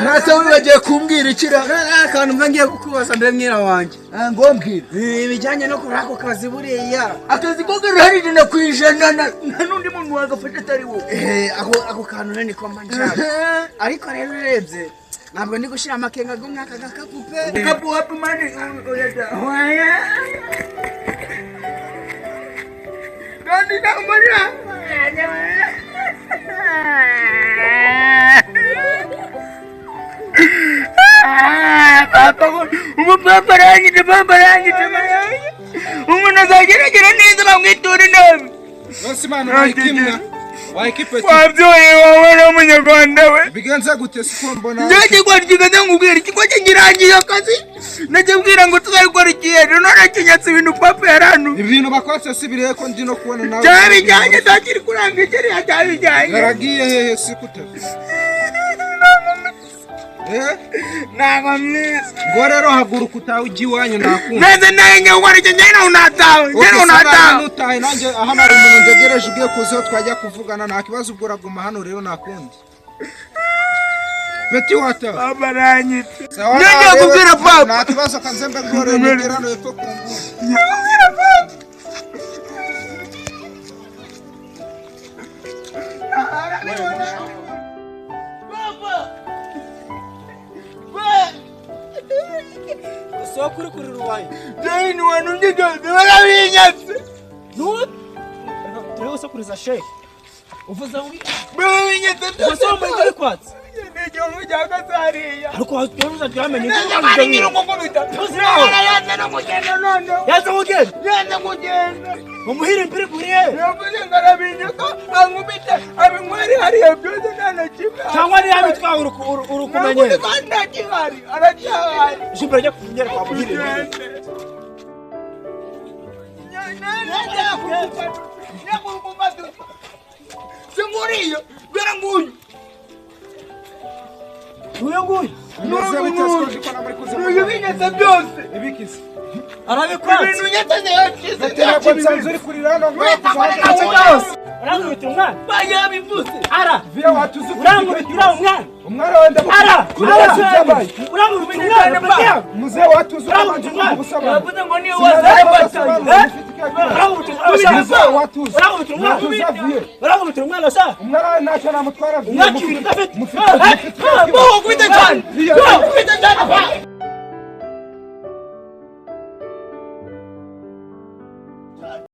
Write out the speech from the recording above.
Nasa wibagiye kumbwira ikira akantu mva ngiye kukubaza mbe mwira wanje ngombwira ibijyanye no kuri ako kazi buriya akazi ko gahari na kwijana na nundi muntu wagafata atari wowe ako kantu nani ko manjaba ariko rero urebye ntabwo ndi gushira amakenga gumwaka gakapupe kapu hapo mani hoya nani namarira papa umupapa rangi umuntu azageragera neza bamwitura nabi bose mano wayikimwa wayikipete wabyoye wowe n'umunyarwanda we bigenze gute siko mbona njye kwandika ngubwira ikigo kirangiye akazi najye mbwira ngo tuzayikora igihe none kinyatse ibintu papa yaranu ibintu bakose sibiriye ko ndi no kubona nawe cyabijyanye takiri kuranga ikiri cyabijyanye yaragiye hehe sikute nanga mwiza ngo rero haguruka utawe ugiwanyu nakunda neze nange uwarije njye unatawe nutaye nanjye aha nari umuntu ndegereje ugiye kuzeho twajya kuvugana nta kibazo ubwo uraguma hano rero nakundi beti wata abaranyitse njye kubwira papa nta kibazo kanzembe ngore ngera hano epfo kungu kubwira papa sokuri kuri ruwaye Jani wanunye gade warabinyatse no rero sokuriza Shehe uvuza wi binyatse uvuza muri kwatsi nige umujyaga zariya ariko wazuza byamenye ko ngira ngo ngubita yaza no kugenda none yaza kugenda umuhire mbere kuriye yavuze ngarabinyaka angubita abinkwari hariya byose nana kimwe cyangwa ni yabitwa urukumenye kandi kihari aracyahari jimbere ryo kunyera kwa muhire Simuriyo bera nguyu nguyu neze biteswe ko namari kuze binyatse byose ibikisi arabikora ibintu nyatse yakize natera nsanzwe uri kuri rano ngo urangubita umwana bayabivuze ara vira watuze urangubita umwana umwana wenda ara urangubita umwana muze watuze urangubita umwana ubusaba yavuze ngo niyo wazarabata urangubita umwana sa umwana ntacyo namutwara umwakira udafite Mufite cyane